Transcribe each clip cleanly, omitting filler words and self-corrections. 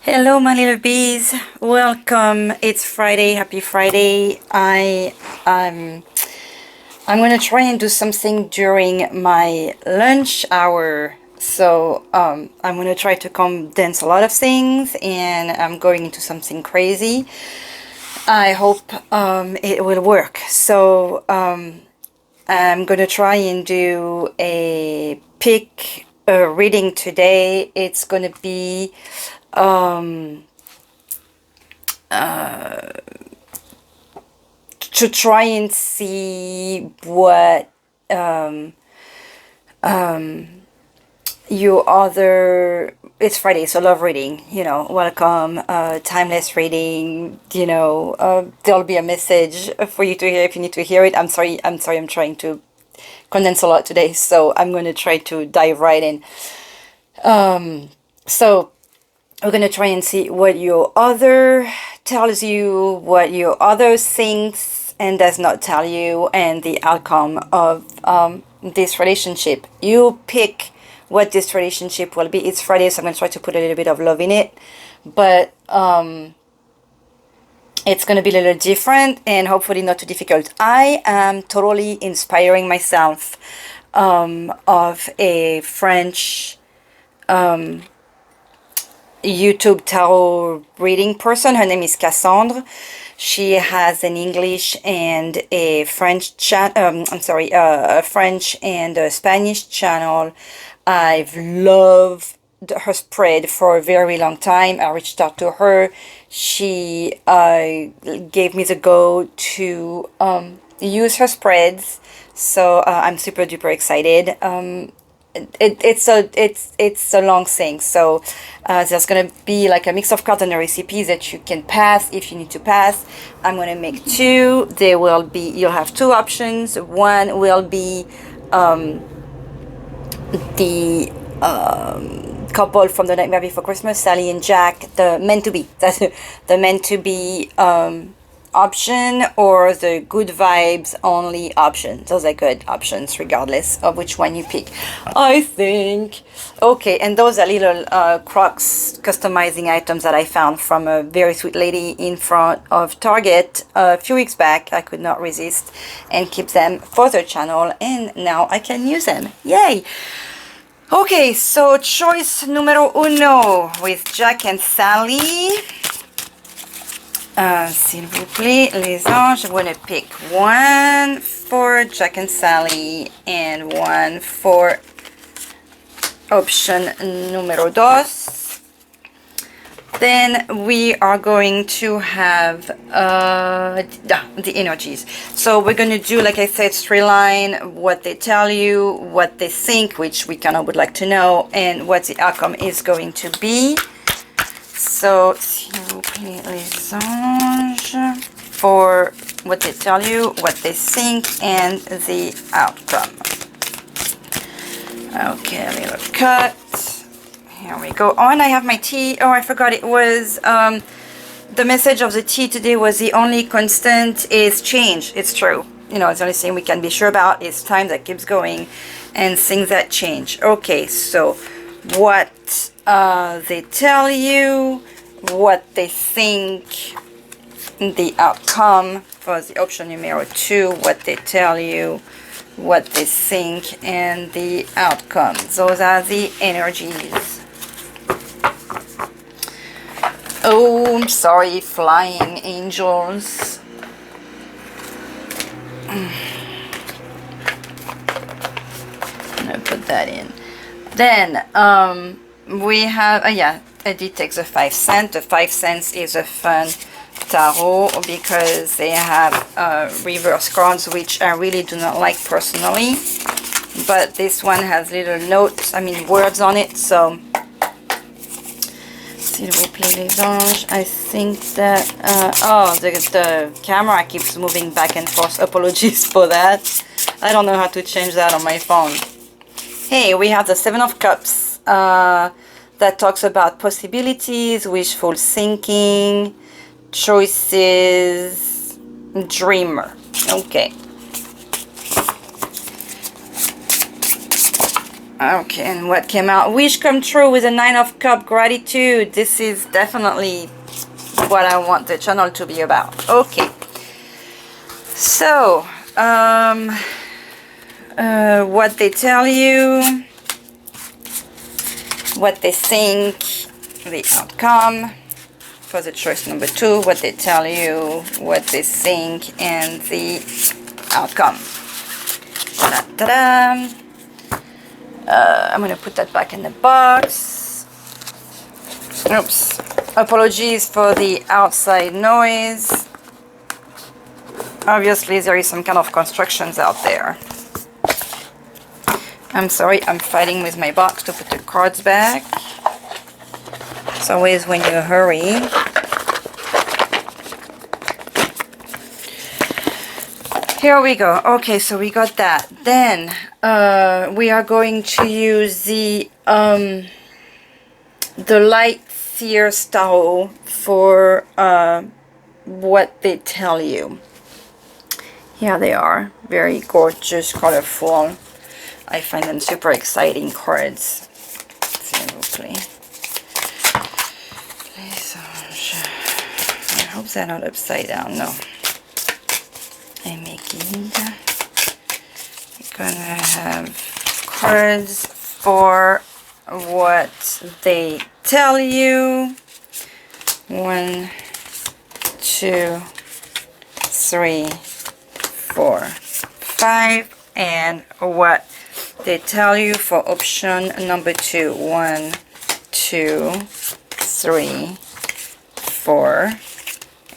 Hello, my little bees. Welcome. It's Friday. Happy Friday. I'm gonna try and do something during my lunch hour. So I'm gonna try to condense a lot of things, and I'm going into something crazy. I hope it will work. So I'm gonna try and do a pick reading today. It's gonna be to try and see what your other, it's Friday, so love reading, welcome, timeless reading, there'll be a message for you to hear if you need to hear it. I'm trying to condense a lot today, so I'm going to try to dive right in. So we're going to try and see what your other tells you, what your other thinks and does not tell you, and the outcome of this relationship. You pick what this relationship will be. It's Friday, so I'm going to try to put a little bit of love in it, but it's going to be a little different and hopefully not too difficult. I am totally inspiring myself of a French YouTube tarot reading person. Her name is Cassandre. She has an English and a French a French and a Spanish channel. I've loved her spread for a very long time. I reached out to her. She gave me the go to use her spreads. So I'm super duper excited. It's a long thing, so there's gonna be like a mix of cards and a recipe that you can pass if you need to pass. I'm gonna make two. You'll have two options. One will be the couple from The Nightmare Before Christmas, Sally and Jack, the meant to be, that's the meant to be option, or the good vibes only option. Those are good options regardless of which one you pick, I think. Okay, and those are little Crocs customizing items that I found from a very sweet lady in front of Target a few weeks back. I could not resist and keep them for the channel, and now I can use them. Yay! Okay, so choice numero uno with Jack and Sally. S'il vous plaît, les anges, I'm going to pick one for Jack and Sally and one for option numero dos. Then we are going to have the energies. So we're going to do, like I said, straight line, what they tell you, what they think, which we kind of would like to know, and what the outcome is going to be. So, s'il vous plaît, les anges, for what they tell you, what they think, and the outcome. Okay, a little cut. Here we go. Oh, and I have my tea. Oh, I forgot it was, the message of the tea today was the only constant is change. It's true. It's the only thing we can be sure about is time that keeps going and things that change. Okay, so what they tell you, what they think, the outcome for the option numero 2, what they tell you, what they think, and the outcome. Those are the energies. Oh, I'm sorry, flying angels. I'm gonna put that in. Then we have Eddie takes a 5 cent. The 5 cents is a fun tarot because they have reverse cards, which I really do not like personally, but this one has little notes, words on it. So s'il vous plaît les anges, I think that the camera keeps moving back and forth. Apologies for that. I don't know how to change that on my phone. Hey, we have the 7 of Cups that talks about possibilities, wishful thinking, choices, dreamer. Okay. Okay, and what came out? Wish come true with a 9 of Cup, gratitude. This is definitely what I want the channel to be about. Okay. So, what they tell you, what they think, the outcome for the choice number 2, what they tell you, what they think, and the outcome. Ta-da! I'm going to put that back in the box. Oops. Apologies for the outside noise. Obviously, there is some kind of constructions out there. I'm sorry, I'm fighting with my box to put the cards back. It's always when you hurry. Here we go. Okay, so we got that. Then we are going to use the light Seer style for what they tell you. Here they are. Very gorgeous, colorful. I find them super exciting cards. S'il vous plaît. I hope they're not upside down. No. I'm making. We're gonna have cards for what they tell you. 1, 2, 3, 4, 5, and what they tell you for option number 2. 1, 2, 3, 4,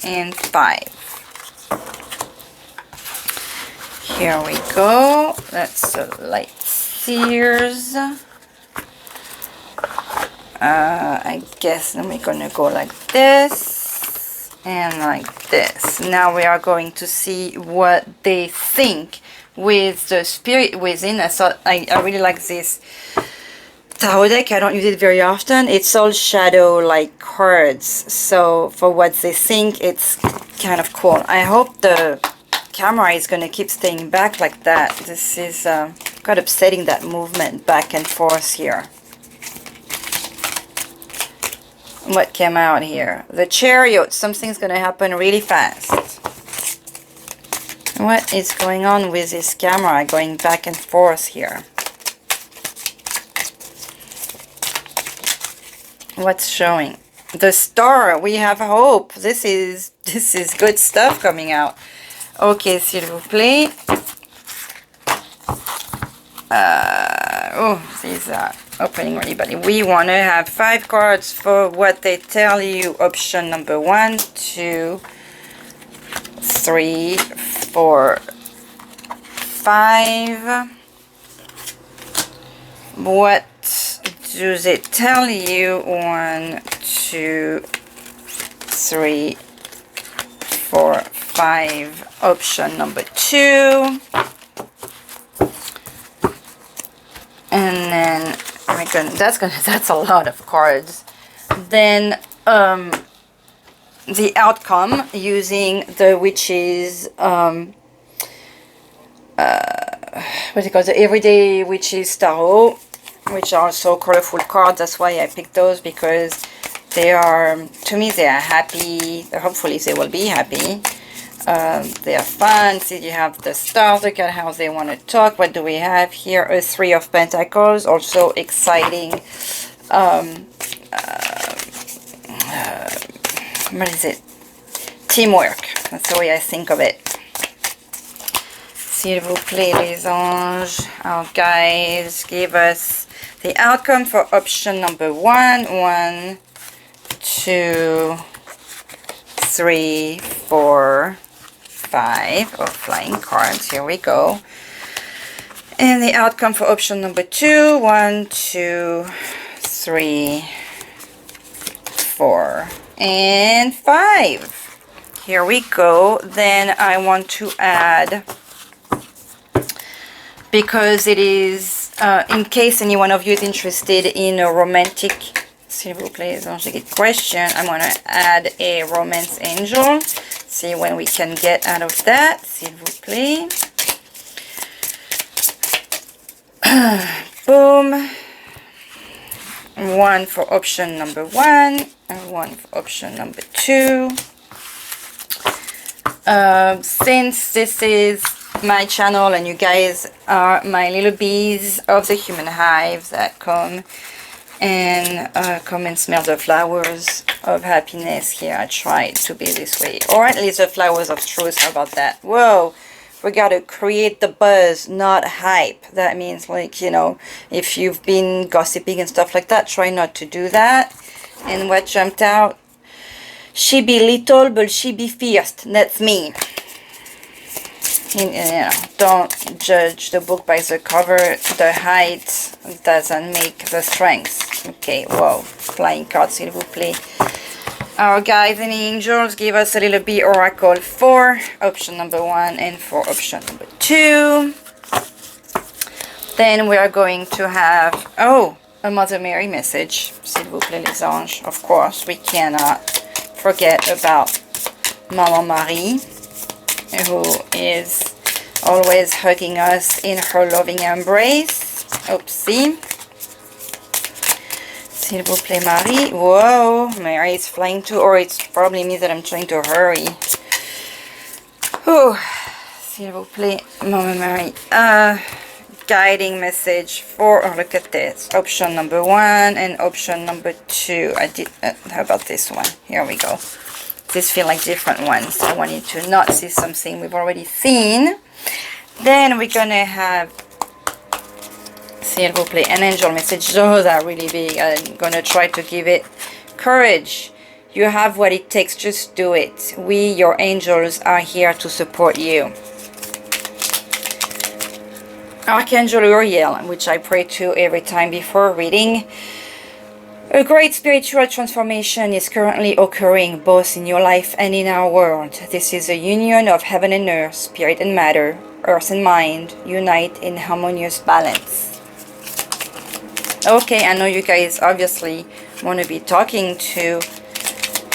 and 5. Here we go. That's the light Seers. I guess then we're gonna go like this and like this. Now we are going to see what they think with the spirit within. I really like this tarot deck. I don't use it very often. It's all shadow like cards, so for what they think, it's kind of cool. I hope the camera is going to keep staying back like that. This is quite upsetting, that movement back and forth here. What came out here? The Chariot. Something's going to happen really fast. What is going on with this camera going back and forth here? What's showing? The Star. We have hope. This is good stuff coming out. Okay, s'il vous plaît. Oh, these are opening really badly. We want to have 5 cards for what they tell you. Option number 1, 2, 3, 4, 5. What do they tell you? 1, 2, 3, 4, 5. Option number 2. And then that's a lot of cards. Then the outcome using the Witches what is it called, the Everyday Witches Tarot, which are so colorful cards. That's why I picked those, because they are, to me, they are happy. Hopefully they will be happy. They are fun. See, you have the Stars. Look at how they want to talk. What do we have here? A 3 of Pentacles. Also exciting. What is it? Teamwork. That's the way I think of it. S'il vous plaît, les anges. Our guides, give us the outcome for option number 1. 1, 2, 3, 4, 5 of flying cards. Here we go. And the outcome for option number 2. 1, 2, 3, 4, and 5. Here we go. Then I want to add, because it is, in case any one of you is interested in a romantic, s'il vous plaît, question, I'm going to add a romance angel. See when we can get out of that, s'il vous plaît. Boom. One for option number 1 and one for option number 2. Since this is my channel and you guys are my little bees of the human hive that come and smell the flowers of happiness here, I try to be this way, or at least the flowers of truth. How about that? Whoa, we gotta create the buzz, not hype. That means, like, you know, if you've been gossiping and stuff like that, try not to do that. And what jumped out, she be little but she be fierce. That's me. You know, don't judge the book by the cover. The height doesn't make the strength. Okay, whoa, flying card, s'il vous plaît. Our guides and angels give us a little bee oracle for option number 1 and for option number 2. Then we are going to have, oh, a Mother Mary message, s'il vous plaît les anges. Of course, we cannot forget about Mama Marie, who is always hugging us in her loving embrace. Oopsie. S'il vous plaît, Marie. Whoa, Mary is flying too, or it's probably me that I'm trying to hurry. Oh, s'il vous plaît, Mama Marie. Guiding message for, oh, look at this. Option number 1 and option number 2. How about this one? Here we go. These feel like different ones. I want you to not see something we've already seen. Then we're gonna have, s'il vous plaît, an angel message. Those are really big. I'm gonna try to give it courage. You have what it takes. Just do it. We, your angels, are here to support you. Archangel Uriel, which I pray to every time before reading. A great spiritual transformation is currently occurring both in your life and in our world. This is a union of heaven and earth, spirit and matter, earth and mind, unite in harmonious balance. Okay, I know you guys obviously want to be talking to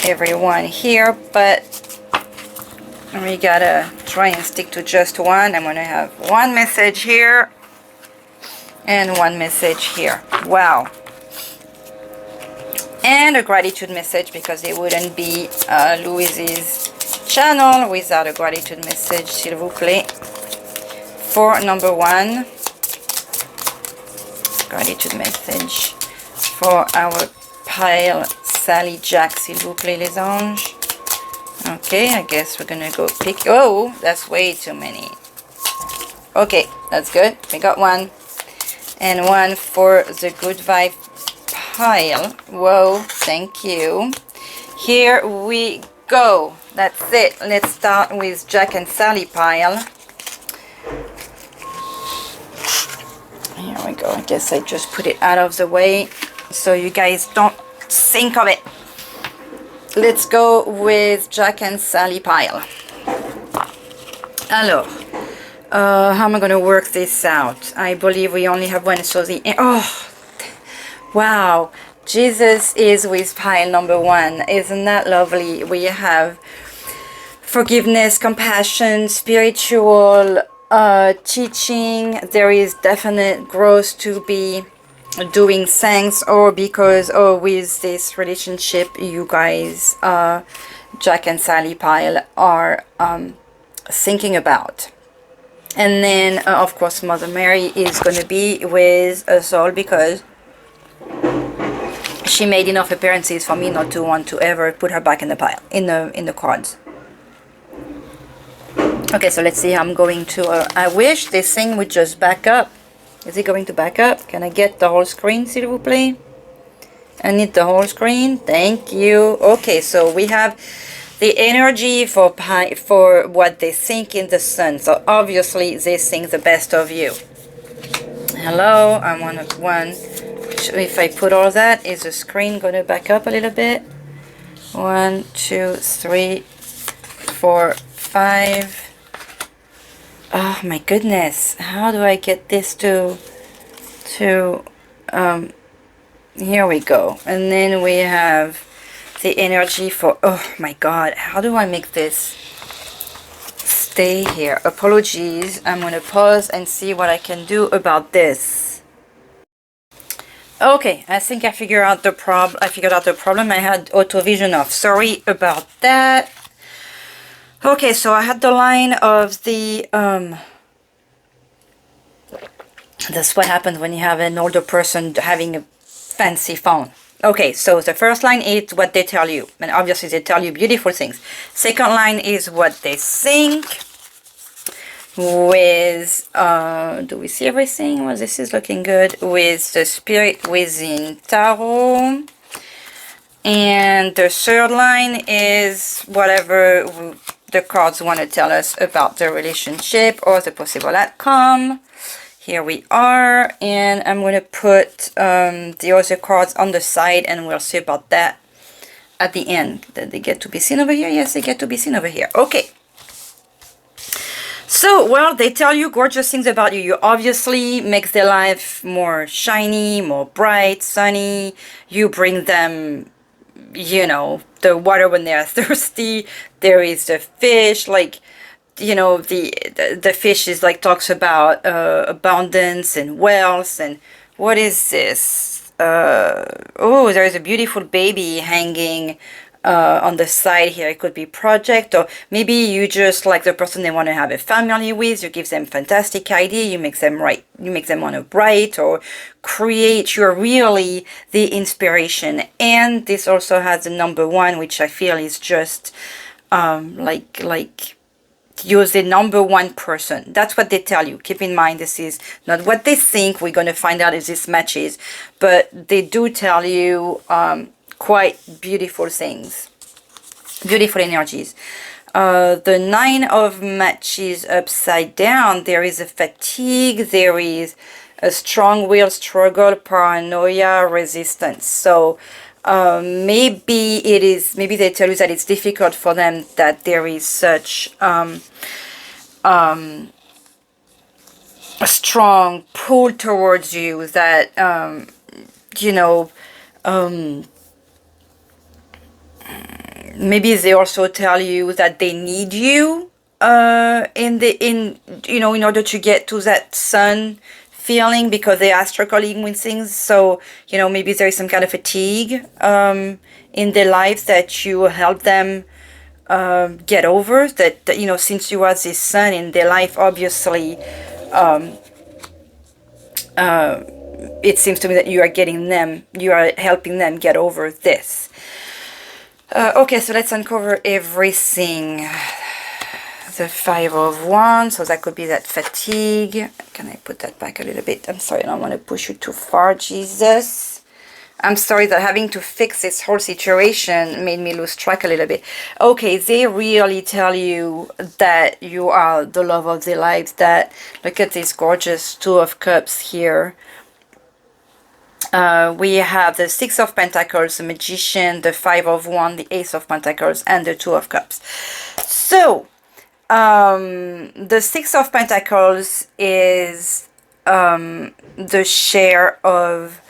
everyone here, but we gotta try and stick to just one. I'm gonna have one message here and one message here. Wow. And a gratitude message, because it wouldn't be Louise's channel without a gratitude message, s'il vous plaît. For number 1, gratitude message for our pile Sally Jack, s'il vous plaît, les anges. Okay, I guess we're gonna go pick. Oh, that's way too many. Okay, that's good. We got one. And one for the good vibe pile. Whoa, thank you. Here we go. That's it. Let's start with Jack and Sally pile. Here we go. I guess I just put it out of the way so you guys don't think of it. Let's go with Jack and Sally pile. Alors, how am I going to work this out? I believe we only have one, so the... Oh, wow. Jesus is with pile number 1. Isn't that lovely? We have forgiveness, compassion, spiritual teaching. There is definite growth to be doing thanks, or because, oh, with this relationship you guys, Jack and Sally pile, are thinking about. And then of course Mother Mary is going to be with us all, because she made enough appearances for me not to want to ever put her back in the pile, in the cards. Okay, so let's see how I'm going to I wish this thing would just back up. Is it going to back up? Can I get the whole screen, s'il vous plaît? I need the whole screen. Thank you. Okay, so we have the energy for what they think in the sun. So obviously they think the best of you. Hello, I'm one. If I put all that, is the screen going to back up a little bit? 1, 2, 3, 4, 5. Oh my goodness, how do I get this to here we go. And then we have the energy for, oh my god, how do I make this stay here? Apologies, I'm gonna pause and see what I can do about this. Okay, I think I figured out the problem. I had auto vision off. Sorry about that. Okay, so I had the line of the that's what happens when you have an older person having a fancy phone. Okay, so the first line is what they tell you, and obviously they tell you beautiful things. Second line is what they think. With do we see everything? Well, this is looking good. With the spirit within tarot. And the third line is whatever the cards want to tell us about the relationship or the possible outcome. Here we are, and I'm going to put the other cards on the side, and we'll see about that at the end. Did they get to be seen over here? Yes, they get to be seen over here. Okay. So, well, they tell you gorgeous things about you. You obviously make their life more shiny, more bright, sunny. You bring them, you know, the water when they are thirsty. There is the fish, like, you know, the fish is like talks about abundance and wealth. And what is this? Oh, there is a beautiful baby hanging on the side here. It could be project, or maybe you just like the person they want to have a family with. You give them fantastic idea. You make them write. You make them want to write or create. You're really the inspiration. And this also has the number one, which I feel is just like you're the number one person. That's what they tell you. Keep in mind, this is not what they think. We're going to find out if this matches, but they do tell you quite beautiful things, beautiful energies. The nine of matches upside down. There is a fatigue. There is a strong will, struggle, paranoia, resistance. So maybe it is. Maybe they tell you that it's difficult for them, that there is such a strong pull towards you, that you know. Maybe they also tell you that they need you in order to get to that sun feeling, because they are struggling with things. So, you know, maybe there is some kind of fatigue in their lives that you help them get over. That you know, since you are this sun in their life, obviously it seems to me that you are helping them get over this. Okay, so let's uncover everything. The Five of Wands, so that could be that fatigue. Can I put that back a little bit? I'm sorry, I don't want to push you too far, Jesus. I'm sorry that having to fix this whole situation made me lose track a little bit. Okay, they really tell you that you are the love of their lives. That, look at this gorgeous Two of Cups here. We have the Six of Pentacles, the Magician, the Five of Wands, the Ace of Pentacles, and the Two of Cups. So, the Six of Pentacles is the share of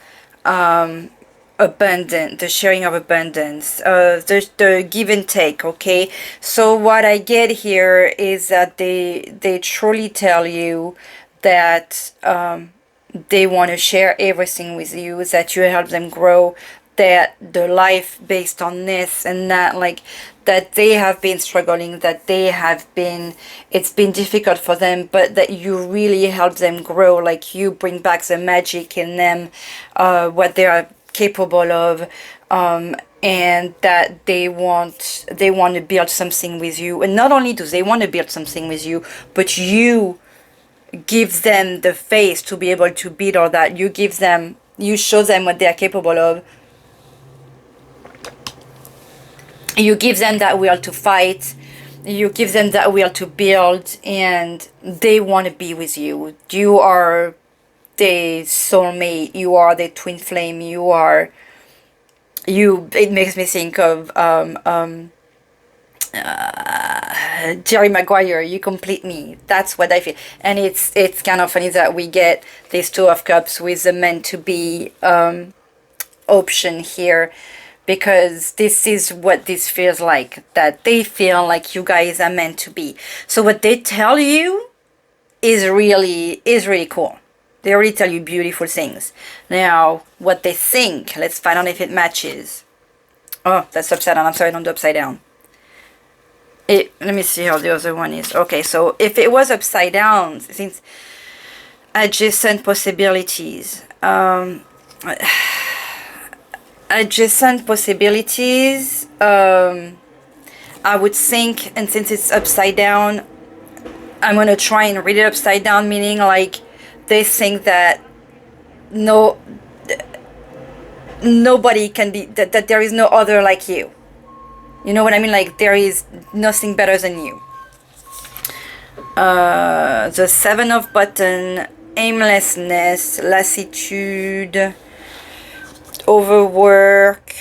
abundance, the sharing of abundance, the give and take. Okay, so what I get here is that they truly tell you that they want to share everything with you, that you help them grow, that the life based on this and that, like, that they have been struggling, that it's been difficult for them, but that you really help them grow, like you bring back the magic in them, what they are capable of, and that they want to build something with you. And not only do they want to build something with you, but you give them the faith to be able to beat all that. You show them what they are capable of. You give them that will to fight. You give them that will to build, and they want to be with you. You are the soulmate. You are the twin flame. It makes me think of Jerry Maguire. You complete me. That's what I feel. And it's kind of funny that we get this Two of Cups with the meant to be option here, because this is what this feels like, that they feel like you guys are meant to be. So what they tell you is really cool. They already tell you beautiful things. Now, what they think, let's find out if it matches. Oh, that's upside down. I'm sorry, don't do upside down. Let me see how the other one is. Okay, so if it was upside down, since adjacent possibilities. Adjacent possibilities, I would think, and since it's upside down, I'm going to try and read it upside down, meaning like they think that nobody can be, that there is no other like you. You know what I mean? Like there is nothing better than you. The Seven of Button, aimlessness, lassitude, overwork,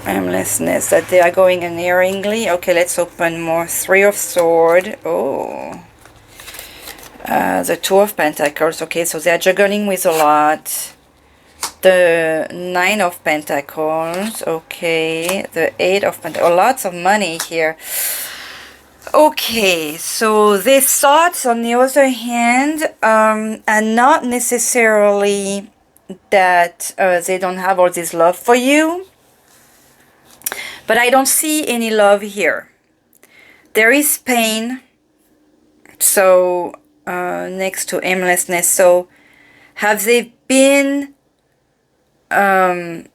aimlessness, that they are going unerringly. Okay, let's open more. Three of Sword. Oh. The Two of Pentacles. Okay, so they're juggling with a lot. The Nine of Pentacles. Okay, the Eight of Pentacles. Oh, lots of money here. Okay, so these thoughts, on the other hand, are not necessarily that they don't have all this love for you, but I don't see any love here. There is pain, so next to aimlessness. So have they been going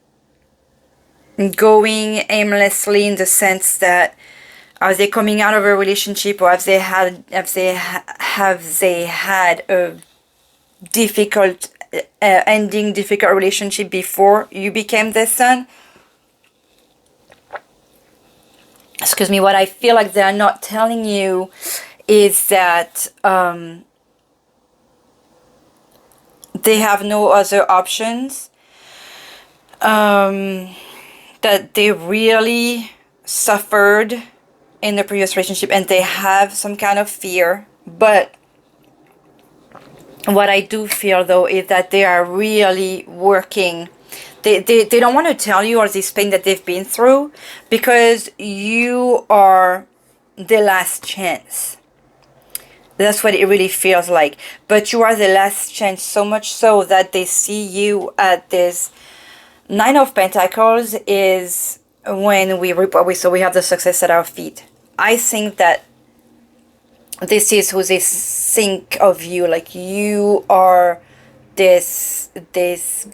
aimlessly, in the sense that are they coming out of a relationship, or have they had a difficult ending, difficult relationship before you became their son? Excuse me. What I feel like they're not telling you is that they have no other options, that they really suffered in the previous relationship and they have some kind of fear. But what I do feel though is that they are really working. They don't want to tell you all this pain that they've been through, because you are the last chance. That's what it really feels like. But you are the last chance, so much so that they see you at this Nine of Pentacles is when we reap what we sow. We have the success at our feet. I think that this is who they think of you. Like you are this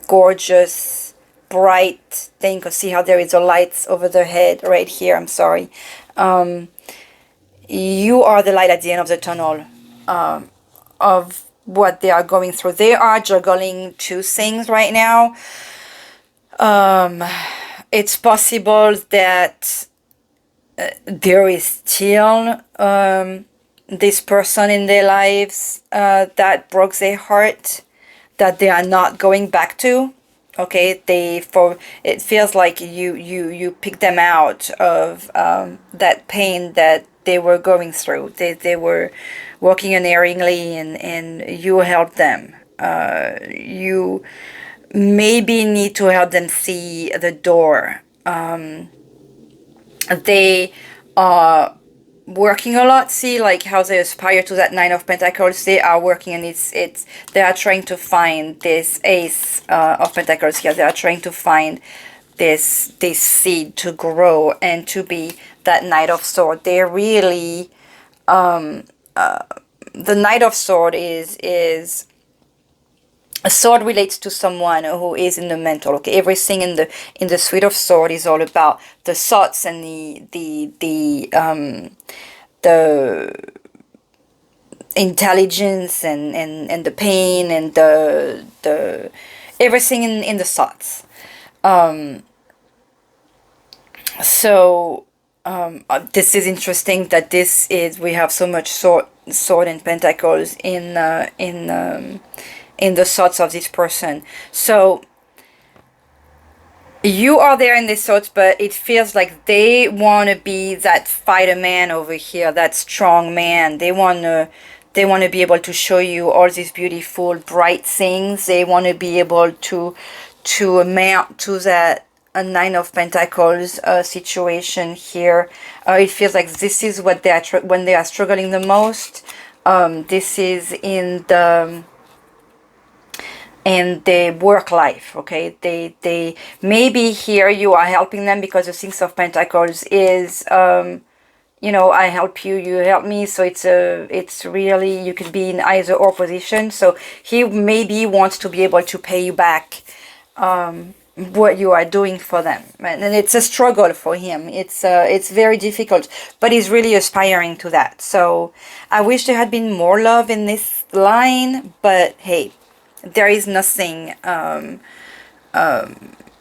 gorgeous, bright thing. Because see how there is a light over their head right here. I'm sorry. You are the light at the end of the tunnel of what they are going through. They are juggling two things right now. It's possible that there is still this person in their lives that broke their heart, that they are not going back to. Okay, it feels like you pick them out of that pain that they were going through. They were walking unerringly, and you helped them. You maybe need to help them see the door. They are working a lot. See, like how they aspire to that Nine of Pentacles. They are working, and they are trying to find this Ace of Pentacles here. They are trying to find this seed to grow and to be that Knight of Swords. They really the Knight of Swords is a sword relates to someone who is in the mental. Okay, everything in the Suite of Swords is all about the thoughts and the intelligence and the pain and the everything in the thoughts. This is interesting that we have so much sword and pentacles in the thoughts of this person. So you are there in the thoughts, but it feels like they want to be that fighter man over here, that strong man. They want to be able to show you all these beautiful, bright things. They want to be able to amount to that a Nine of Pentacles situation here. It feels like this is what when they are struggling the most. This is in the work life. Okay, they maybe here you are helping them because the Six of Pentacles is you know, I help you, you help me. So it's really, you could be in either or position. So he maybe wants to be able to pay you back what you are doing for them, and it's a struggle for him. It's very difficult, but he's really aspiring to that. So I wish there had been more love in this line, but hey, there is nothing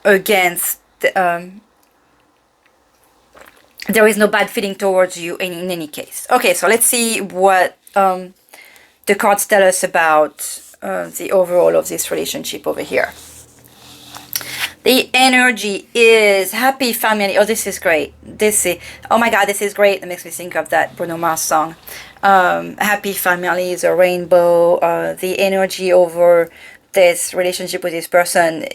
against there is no bad feeling towards you in any case. Okay, so let's see what the cards tell us about the overall of this relationship over here. The energy is happy family. Oh, this is great. This is, oh my God, this is great. It makes me think of that Bruno Mars song. Happy family is a rainbow. The energy over this relationship with this person,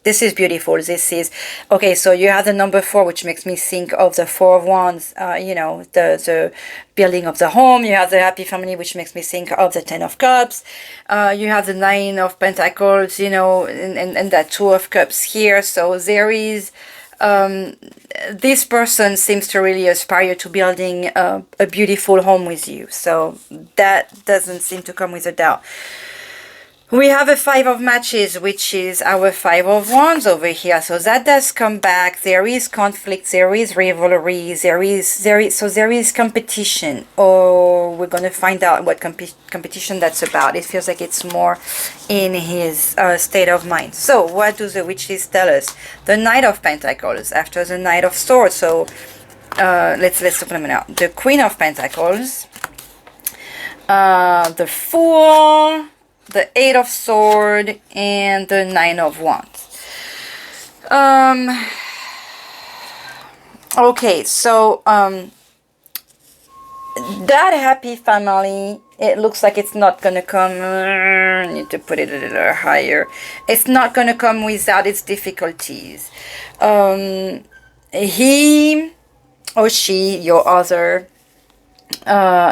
this is beautiful. This is, okay, so you have the number 4, which makes me think of the 4 of Wands, you know, the building of the home. You have the happy family, which makes me think of the 10 of Cups. You have the 9 of Pentacles, you know, and that 2 of Cups here. So there is, this person seems to really aspire to building a beautiful home with you. So that doesn't seem to come with a doubt. We have a 5 of matches, which is our 5 of wands over here. So that does come back. There is conflict, there is rivalry, there is competition. Or we're going to find out what competition that's about. It feels like it's more in his state of mind. So what do the witches tell us? The Knight of Pentacles after the Knight of Swords. So let's open them out. The Queen of Pentacles, the Fool, the 8 of Swords, and the 9 of Wands. Okay, so that happy family, it looks like it's not gonna come. I need to put it a little higher. It's not gonna come without its difficulties. He or she, your other,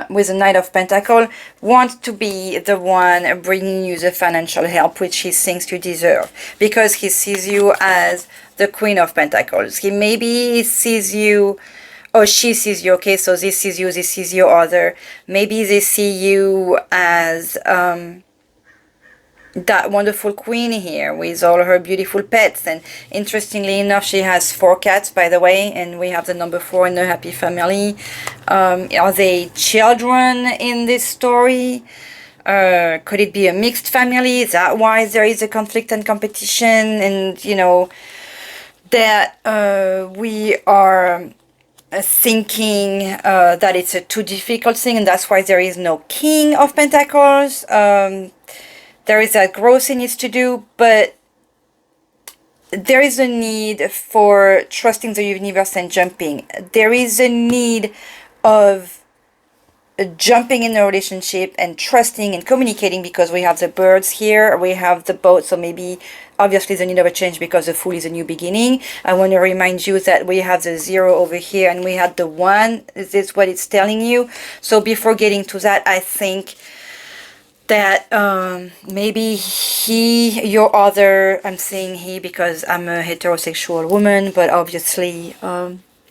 with the Knight of Pentacles, wants to be the one bringing you the financial help which he thinks you deserve, because he sees you as the Queen of Pentacles. He maybe sees you, or she sees you, okay, so this is you, this is your other. Maybe they see you as that wonderful queen here with all her beautiful pets. And interestingly enough, she has 4 cats, by the way, and we have the number 4 in the happy family. Are they children in this story? Could it be a mixed family? Is that why there is a conflict and competition? And you know that we are thinking that it's a too difficult thing, and that's why there is no King of Pentacles. There is that growth he needs to do, but there is a need for trusting the universe and jumping. There is a need of jumping in a relationship and trusting and communicating, because we have the birds here, we have the boat, so maybe obviously the need of a change because the Fool is a new beginning. I want to remind you that we have the 0 over here and we had the 1. This is what it's telling you. So before getting to that, I think that maybe he, your other, I'm saying he because I'm a heterosexual woman, but obviously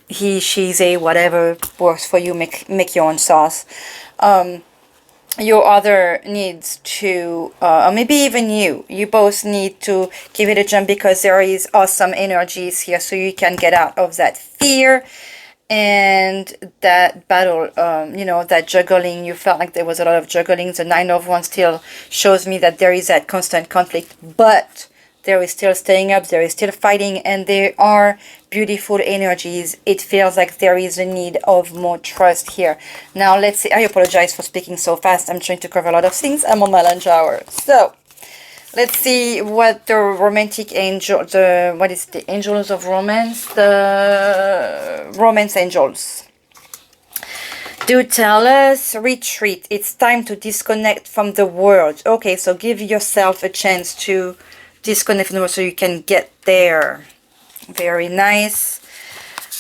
he, she, they, whatever works for you, make your own sauce. Your other needs to, or maybe even you both need to give it a jump, because there is awesome energies here, so you can get out of that fear and that battle, you know, that juggling. You felt like there was a lot of juggling. The 9 of Wands still shows me that there is that constant conflict, but there is still staying up, there is still fighting, and there are beautiful energies. It feels like there is a need of more trust here. Now, let's see. I apologize for speaking so fast. I'm trying to cover a lot of things. I'm on my lunch hour. So, let's see what the romantic angel, what is the angels of romance? The romance angels do tell us. Retreat. It's time to disconnect from the world. Okay, so give yourself a chance to disconnect from the world so you can get there. Very nice.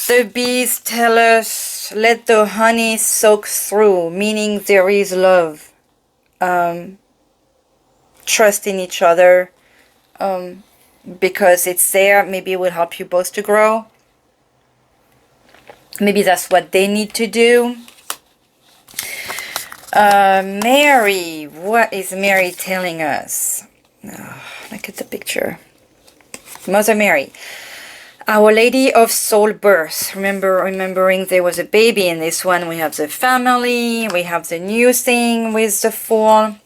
The bees tell us let the honey soak through, meaning there is love, trust in each other, because it's there. Maybe it will help you both to grow. Maybe that's what they need to do. Mary, what is Mary telling us? Oh, look at the picture. Mother Mary, Our Lady of Soul Birth. Remembering there was a baby in this one. We have the family. We have the new thing with the Fool.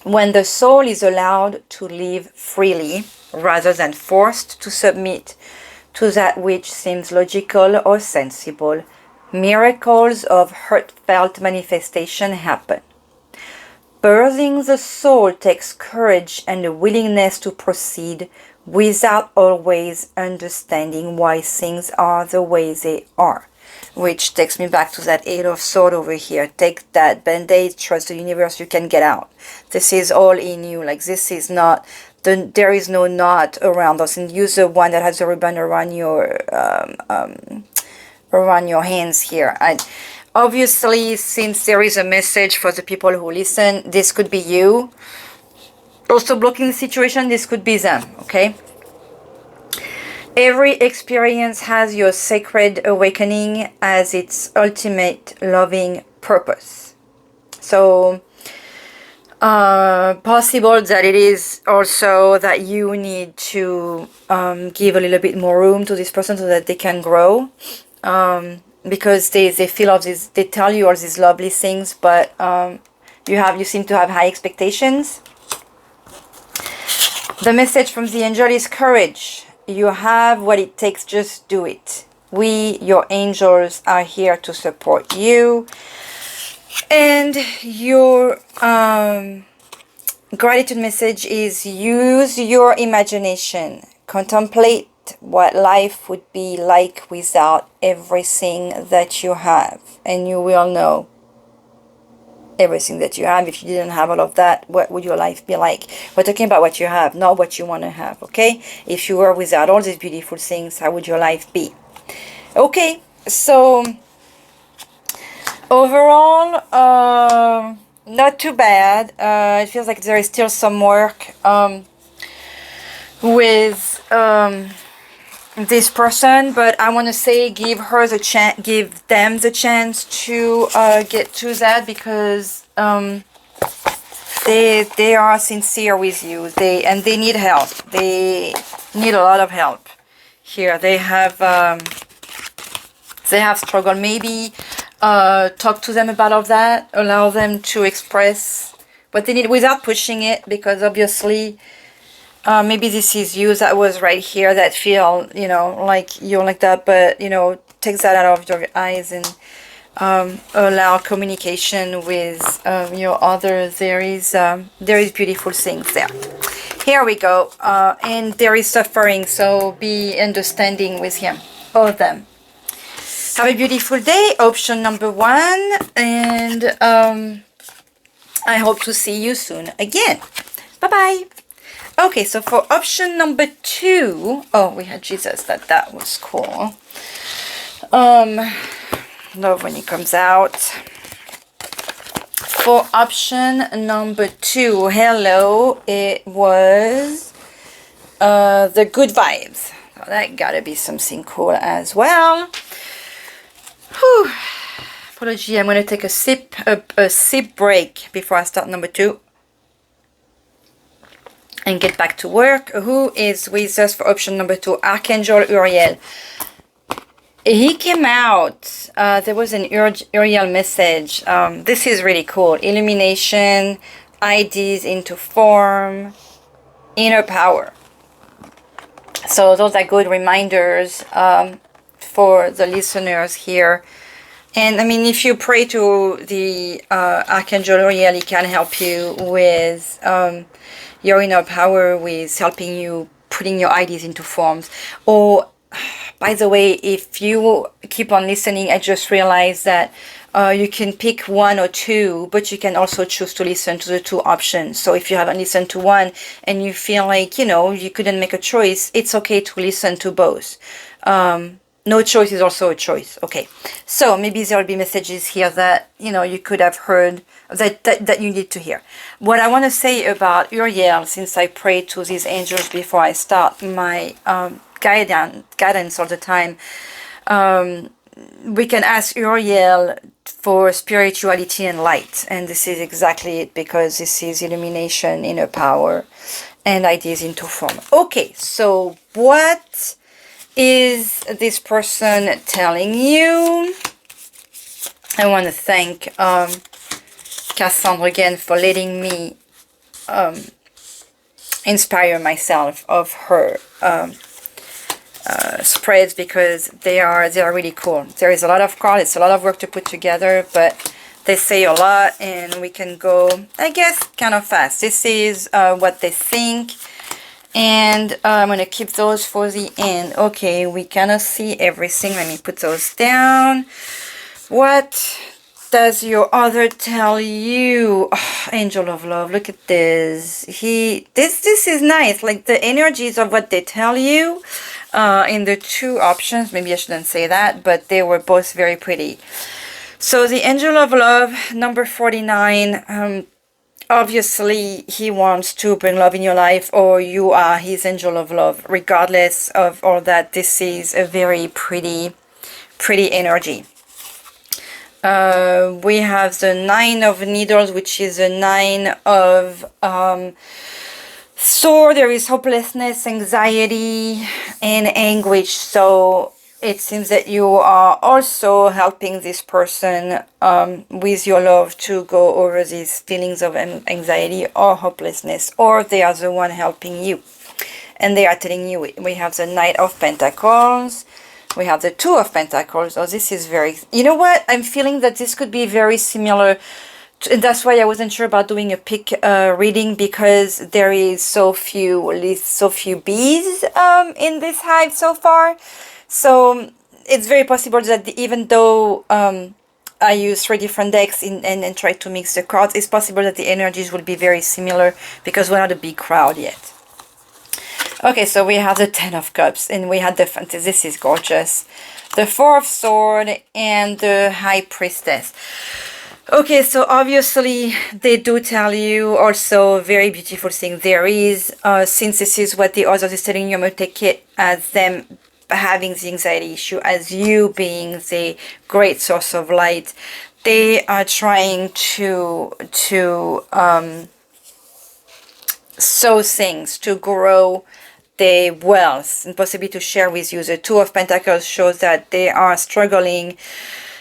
When the soul is allowed to live freely, rather than forced to submit to that which seems logical or sensible, miracles of heartfelt manifestation happen. Birthing the soul takes courage and a willingness to proceed without always understanding why things are the way they are. Which takes me back to that Eight of Swords over here. Take that band-aid, trust the universe, you can get out. This is all in you. Like, this is not, there is no knot around us. And use the one that has a ribbon around your hands here. And obviously, since there is a message for the people who listen, this could be you. Also blocking the situation, this could be them, okay? Every experience has your sacred awakening as its ultimate loving purpose. So, possible that it is also that you need to give a little bit more room to this person so that they can grow. Because they feel all this, they tell you all these lovely things, but you seem to have high expectations. The message from the angel is courage. You have what it takes, just do it. We, your angels, are here to support you. And your gratitude message is use your imagination. Contemplate what life would be like without everything that you have. And you will know everything that you have. If you didn't have all of that, what would your life be like? We're talking about what you have, not what you want to have, okay? If you were without all these beautiful things, how would your life be? Okay, so overall, not too bad. It feels like there is still some work with this person, but I want to say give them the chance to get to that, because they are sincere with you. They need help. They need a lot of help here. They have struggled. Maybe talk to them about all of that. Allow them to express what they need without pushing it, because obviously maybe this is you that was right here that feel, like you're like that, but, take that out of your eyes and allow communication with your others. There is beautiful things there. Here we go. And there is suffering, so be understanding with him, all of them. Have a beautiful day. Option number 1. And I hope to see you soon again. Bye-bye. Okay, so for option number 2, oh, we had Jesus, that was cool. Love when he comes out. For option number 2, hello, it was the good vibes. So that gotta be something cool as well. Whew. Apology, I'm gonna take a sip break before I start number 2. And get back to work. Who is with us for option number 2? Archangel Uriel. He came out. There was an Uriel message. This is really cool. Illumination, ideas into form, inner power. So those are good reminders for the listeners here. And I mean, if you pray to the Archangel Uriel, he can help you with your inner power, with helping you putting your ideas into forms. Or, by the way, if you keep on listening, I just realized that you can pick 1 or 2, but you can also choose to listen to the 2 options. So if you haven't listened to one and you feel like, you couldn't make a choice, it's okay to listen to both. No choice is also a choice. Okay, so maybe there will be messages here that, you know, you could have heard, that you need to hear. What I want to say about Uriel, since I pray to these angels before I start my guidance all the time, we can ask Uriel for spirituality and light, and this is exactly it, because this is illumination, inner power, and ideas into form. Okay, so what is this person telling you? I want to thank Cassandre again for letting me inspire myself of her spreads, because they are really cool. There is a lot of cards, it's a lot of work to put together, but they say a lot, and we can go, I guess, kind of fast. This is what they think, and I'm going to keep those for the end. Okay, we cannot see everything. Let me put those down. What does your other tell you? Oh, Angel of Love, look at this. This is nice, like the energies of what they tell you in the two options. Maybe I shouldn't say that, but they were both very pretty. So the Angel of Love, number 49, obviously he wants to bring love in your life, or you are his Angel of Love. Regardless of all that, this is a very pretty energy. We have the 9 of Needles, which is a 9 of Sword. There is hopelessness, anxiety, and anguish. So it seems that you are also helping this person with your love to go over these feelings of anxiety or hopelessness, or they are the one helping you, and they are telling you it. We have the Knight of Pentacles. We have the 2 of Pentacles. Oh, this is very... You know what? I'm feeling that this could be very similar. And that's why I wasn't sure about doing a pick reading, because there is so few bees in this hive so far. So it's very possible that even though I use 3 different decks and try to mix the cards, it's possible that the energies will be very similar, because we're not a big crowd yet. Okay, so we have the 10 of Cups, and we had the fantasy. This is gorgeous. The 4 of Swords and the High Priestess. Okay, so obviously they do tell you also a very beautiful thing. There is, since this is what the other is telling you, I'm going to take it as them having the anxiety issue, as you being the great source of light. They are trying to sow things, to grow the wealth, and possibly to share with you. The 2 of Pentacles shows that they are struggling,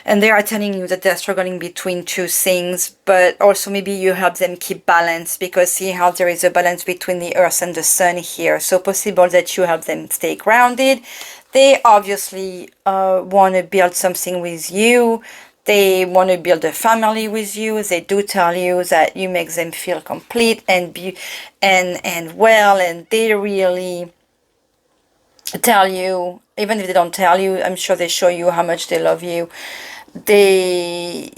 and they are telling you that they're struggling between 2 things, but also maybe you help them keep balance, because see how there is a balance between the earth and the sun here. So possible that you help them stay grounded. They obviously want to build something with you. They want to build a family with you. They do tell you that you make them feel complete and well, and they really tell you, even if they don't tell you, I'm sure they show you how much they love you. They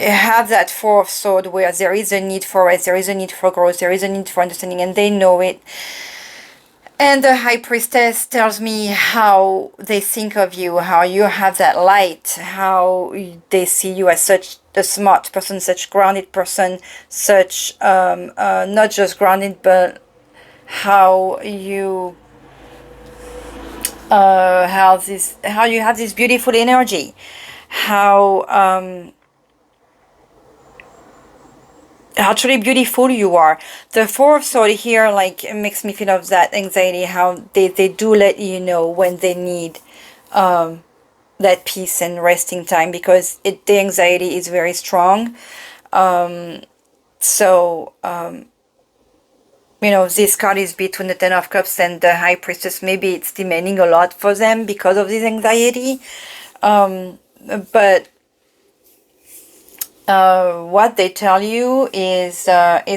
have that 4 of Swords where there is a need for rest, there is a need for growth, there is a need for understanding, and they know it. And the High Priestess tells me how they think of you, how you have that light, how they see you as such a smart person, such grounded person, such not just grounded, but how you how you have this beautiful energy, how truly beautiful you are. The 4 of Swords here, like, makes me feel of that anxiety, how they do let you know when they need that peace and resting time, because the anxiety is very strong. You know, this card is between the 10 of Cups and the High Priestess. Maybe it's demanding a lot for them because of this anxiety. But what they tell you is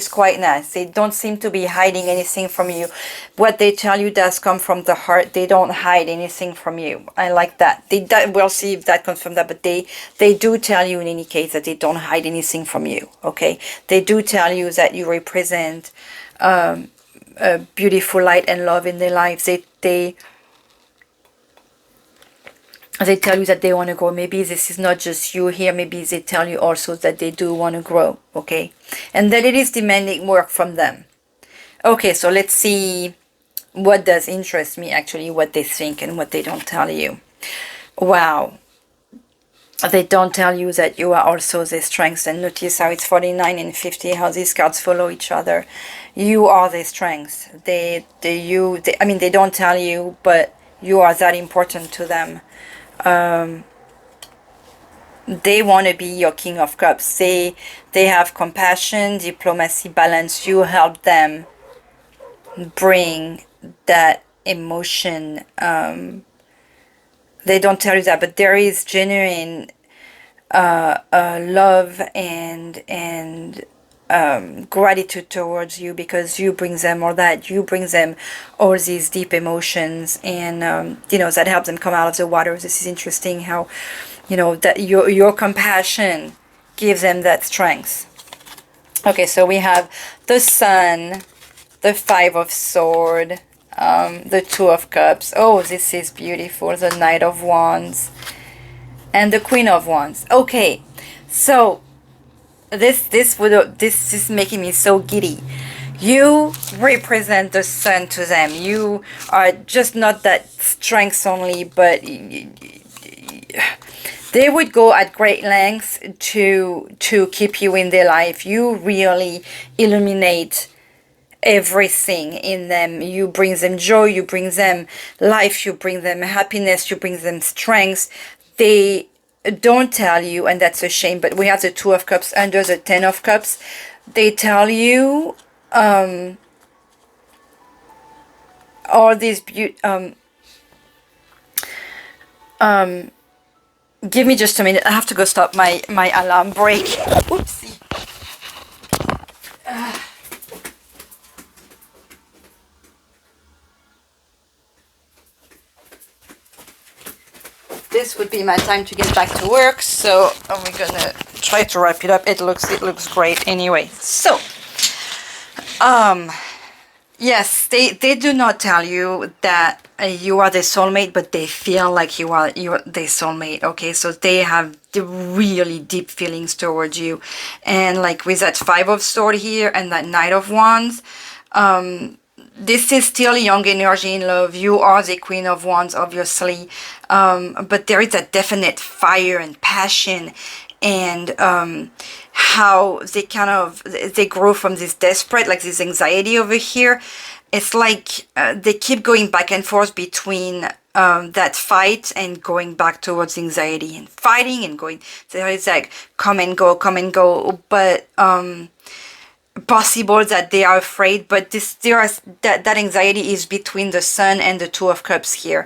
quite nice. They don't seem to be hiding anything from you. What they tell you does come from the heart. They don't hide anything from you. I like that. We'll see if that comes from that, but they do tell you in any case that they don't hide anything from you. Okay, they do tell you that you represent a beautiful light and love in their lives. they tell you that they want to grow. Maybe this is not just you here. Maybe they tell you also that they do want to grow, okay? And that it is demanding work from them. Okay, so let's see what does interest me, actually, what they think and what they don't tell you. Wow. They don't tell you that you are also their strengths. And notice how it's 49 and 50, how these cards follow each other. You are their strengths. I mean, they don't tell you, but you are that important to them. They want to be your King of Cups. They have compassion, diplomacy, balance. You help them bring that emotion. They don't tell you that, but there is genuine love and gratitude towards you, because you bring them all that. You bring them all these deep emotions, and you know, that helps them come out of the water. This is interesting how, you know, that your compassion gives them that strength. Okay, so we have the Sun, the Five of Swords, the Two of Cups. Oh, this is beautiful. The Knight of Wands and the Queen of Wands. Okay, so this is making me so giddy. You represent the Sun to them. You are just not that strength only, but they would go at great lengths to keep you in their life. You really illuminate everything in them. You bring them joy, you bring them life, you bring them happiness, you bring them strength. They don't tell you, and that's a shame, but we have the Two of Cups under the Ten of Cups. They tell you all these give me just a minute. I have to go stop my alarm break. Oopsie. This would be my time to get back to work, so we're gonna try to wrap it up. It looks great anyway. So yes, they do not tell you that you are the soulmate, but they feel like you are the soulmate. Okay, so they have the really deep feelings towards you, and like with that Five of Swords here and that Knight of Wands, this is still young energy in love. You are the Queen of Wands, obviously, but there is a definite fire and passion, and how they grow from this desperate, like this anxiety over here. It's like they keep going back and forth between that fight and going back towards anxiety, and fighting and going. There is like come and go, but possible that they are afraid, but that anxiety is between the Sun and the Two of Cups here.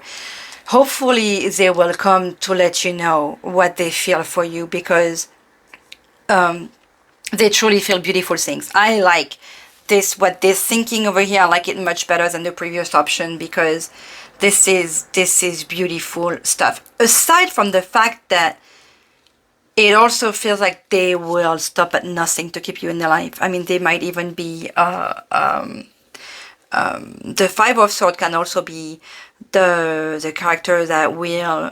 Hopefully they will come to let you know what they feel for you, because they truly feel beautiful things. I like this, what they're thinking over here. I like it much better than the previous option, because this is beautiful stuff. Aside from the fact that it also feels like they will stop at nothing to keep you in their life. I mean, they might even be the Five of Swords can also be the character that will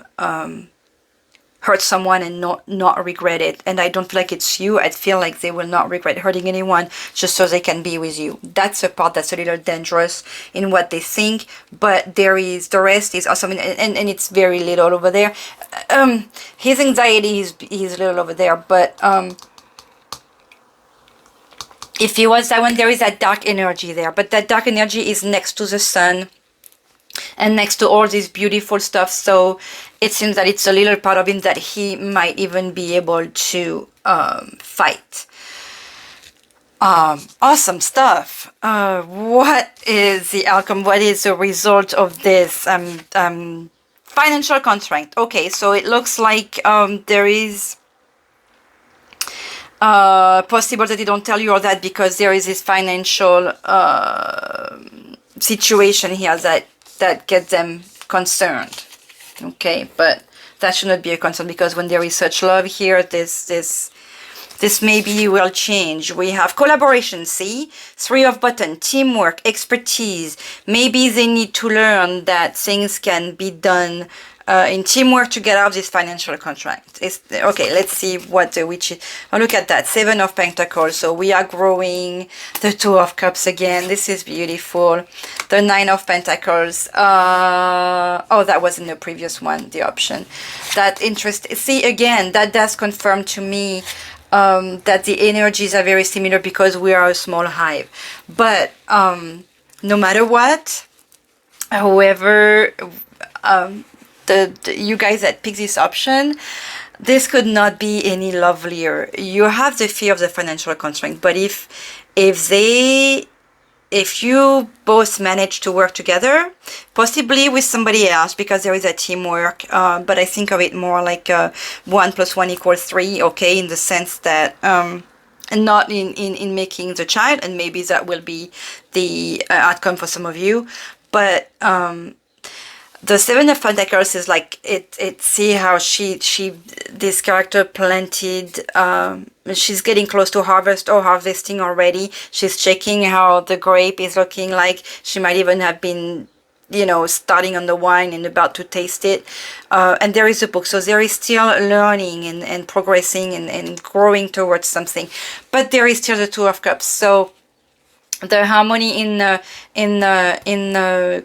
hurt someone and not regret it. And I don't feel like it's you. I feel like they will not regret hurting anyone just so they can be with you. That's a part that's a little dangerous in what they think, but the rest is awesome, and it's very little over there. His anxiety is little over there, but if he was that one, there is that dark energy there, but that dark energy is next to the Sun and next to all this beautiful stuff, so it seems that it's a little part of him that he might even be able to fight. Awesome stuff. What is the outcome? What is the result of this financial constraint? Okay, so it looks like there is possible that they don't tell you all that, because there is this financial situation here that gets them concerned. Okay, but that should not be a concern, because when there is such love here, this maybe will change. We have collaboration, see? Three of Button, teamwork, expertise. Maybe they need to learn that things can be done in teamwork to get out of this financial contract. Okay, let's see what the witch is. Oh, look at that, 7 of Pentacles. So we are growing. The 2 of Cups again. This is beautiful. The 9 of Pentacles. Oh, that was in the previous one, the option. That interest. See, again, that does confirm to me that the energies are very similar because we are a small hive. But no matter what, whoever... you guys that pick this option, this could not be any lovelier. You have the fear of the financial constraint, but if you both manage to work together, possibly with somebody else, because there is a teamwork, but I think of it more like 1 + 1 = 3, okay, in the sense that and not in making the child, and maybe that will be the outcome for some of you, but the 7 of Pentacles is like it. See how this character planted. She's getting close to harvest or harvesting already. She's checking how the grape is looking like. She might even have been, starting on the wine and about to taste it. And there is a book, so there is still learning and progressing and growing towards something. But there is still the 2 of Cups. So the harmony in the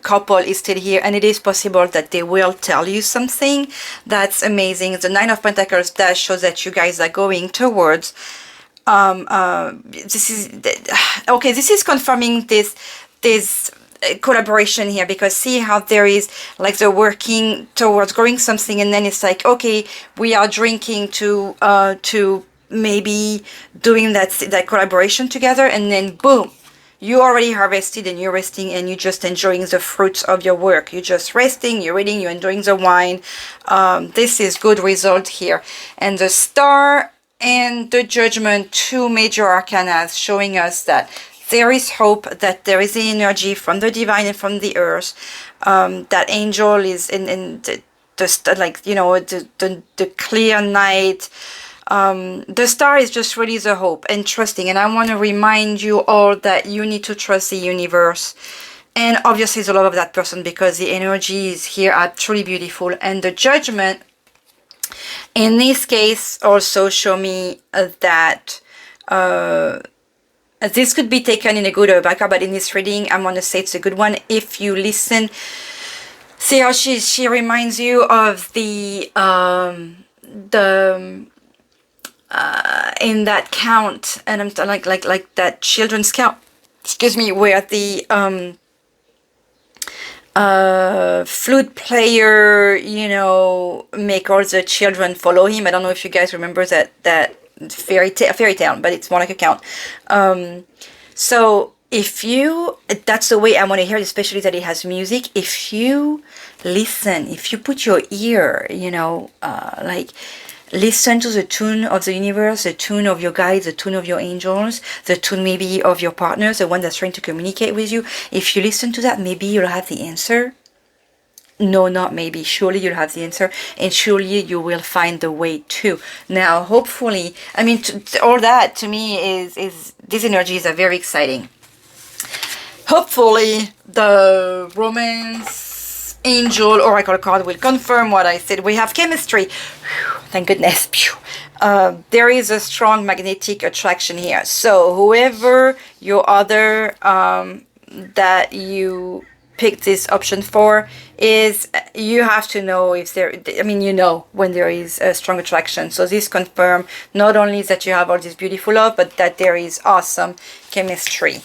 couple is still here, and it is possible that they will tell you something. That's amazing. The 9 of Pentacles does show that you guys are going towards this is confirming this collaboration here, because see how there is like the working towards growing something, and then it's like, okay, we are drinking to maybe doing that collaboration together, and then boom, you already harvested and you're resting and you're just enjoying the fruits of your work. You're just resting, you're reading, you're enjoying the wine. This is good result here. And the Star and the Judgment, 2 major arcana, showing us that there is hope, that there is the energy from the divine and from the earth. That angel is in the clear night. The Star is just really the hope and trusting, and I want to remind you all that you need to trust the universe, and obviously the love of that person, because the energies here are truly beautiful. And the Judgment in this case also show me that this could be taken in a good or bad card, but in this reading I'm going to say it's a good one if you listen. See how she reminds you of the in that count, and I'm like that children's count, excuse me, where the flute player, make all the children follow him. I don't know if you guys remember that fairy tale, but it's more like a count. So that's the way I want to hear it, especially that it has music. If you listen, if you put your ear, listen to the tune of the universe, the tune of your guides, the tune of your angels, the tune maybe of your partners, the one that's trying to communicate with you. If you listen to that, maybe you'll have the answer. No, not maybe. Surely you'll have the answer, and surely you will find the way too. Now, hopefully, I mean, all that to me is these energies are very exciting. Hopefully, the romance angel oracle card will confirm what I said. We have chemistry. Whew, thank goodness. There is a strong magnetic attraction here. So whoever your other that you picked this option for is, you have to know if there, when there is a strong attraction. So this confirms not only that you have all this beautiful love, but that there is awesome chemistry.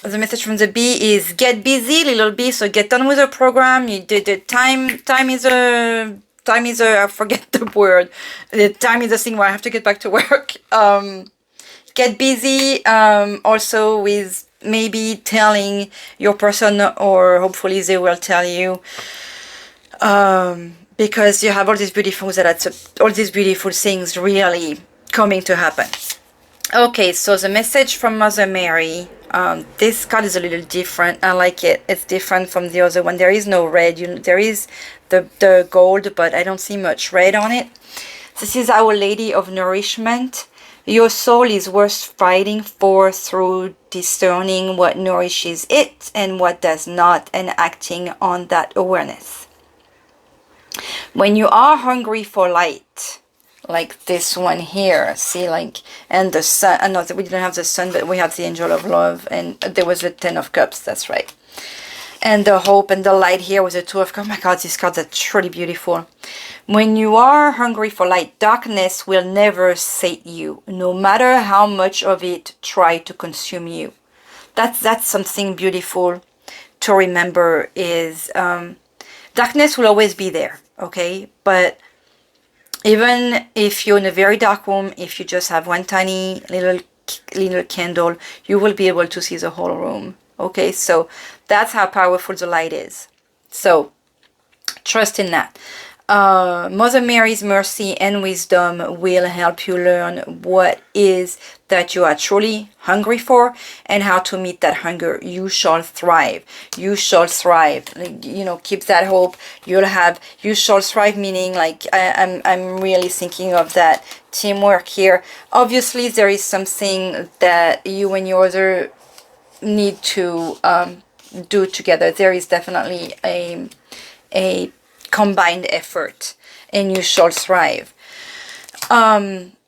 The message from the bee is get busy, little bee. So get on with the program. You did the time is a I forget the word. The time is a thing where I have to get back to work. Get busy. Also with maybe telling your person, or hopefully they will tell you. Because you have all these beautiful things really coming to happen. Okay, so the message from Mother Mary. This card is a little different. I like it. It's different from the other one. There is no red. There is the gold, but I don't see much red on it. This is Our Lady of Nourishment. Your soul is worth fighting for through discerning what nourishes it and what does not, and acting on that awareness. When you are hungry for light, like this one here, see, like, and the sun, I know that we didn't have the sun, but we have the angel of love, and there was the 10 of cups, that's right. And the hope and the light here with the 2 of cups. Oh my God, these cards are truly beautiful. When you are hungry for light, darkness will never sate you, no matter how much of it try to consume you. That's something beautiful to remember, is darkness will always be there, okay? But even if you're in a very dark room, if you just have one tiny little candle, you will be able to see the whole room, okay? So that's how powerful the light is. So trust in that. Mother Mary's mercy and wisdom will help you learn what is that you are truly hungry for and how to meet that hunger. You shall thrive. You shall thrive. You know, keep that hope. You shall thrive, meaning like I'm really thinking of that teamwork here. Obviously, there is something that you and your other need to do together. There is definitely a combined effort, and you shall thrive.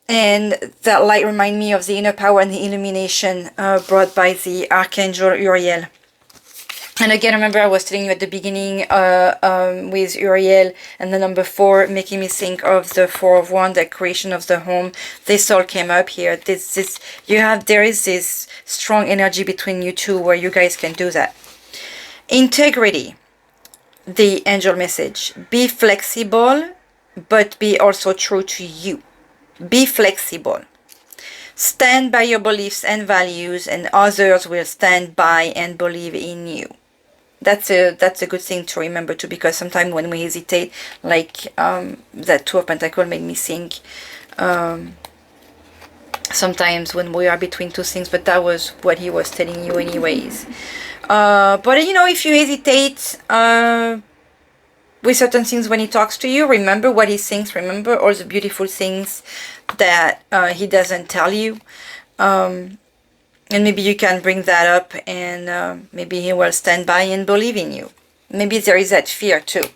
And that light remind me of the inner power and the illumination brought by the Archangel Uriel. And again, remember I was telling you at the beginning with Uriel and the number 4, making me think of the 4 of Wands, the creation of the home. This all came up here. There is this strong energy between you two where you guys can do that. Integrity. The angel message: be flexible, but be also true to you. Be flexible. Stand by your beliefs and values, and others will stand by and believe in you. That's a good thing to remember too, because sometimes when we hesitate, like that 2 of Pentacles made me think sometimes when we are between two things, but that was what he was telling you anyways. But you know, if you hesitate with certain things when he talks to you, remember what he thinks. Remember all the beautiful things that he doesn't tell you. And maybe you can bring that up, and maybe he will stand by and believe in you. Maybe there is that fear too.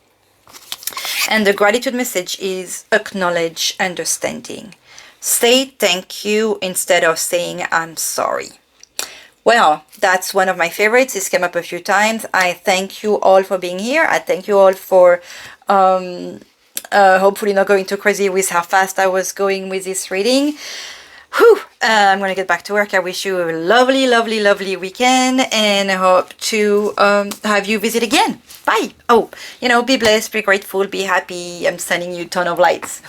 And the gratitude message is acknowledge understanding. Say thank you instead of saying I'm sorry. Well, that's one of my favorites. This came up a few times. I thank you all for being here. I thank you all for hopefully not going too crazy with how fast I was going with this reading. Whew, I'm going to get back to work. I wish you a lovely, lovely, lovely weekend, and I hope to have you visit again. Bye. Oh, you know, be blessed, be grateful, be happy. I'm sending you a ton of lights.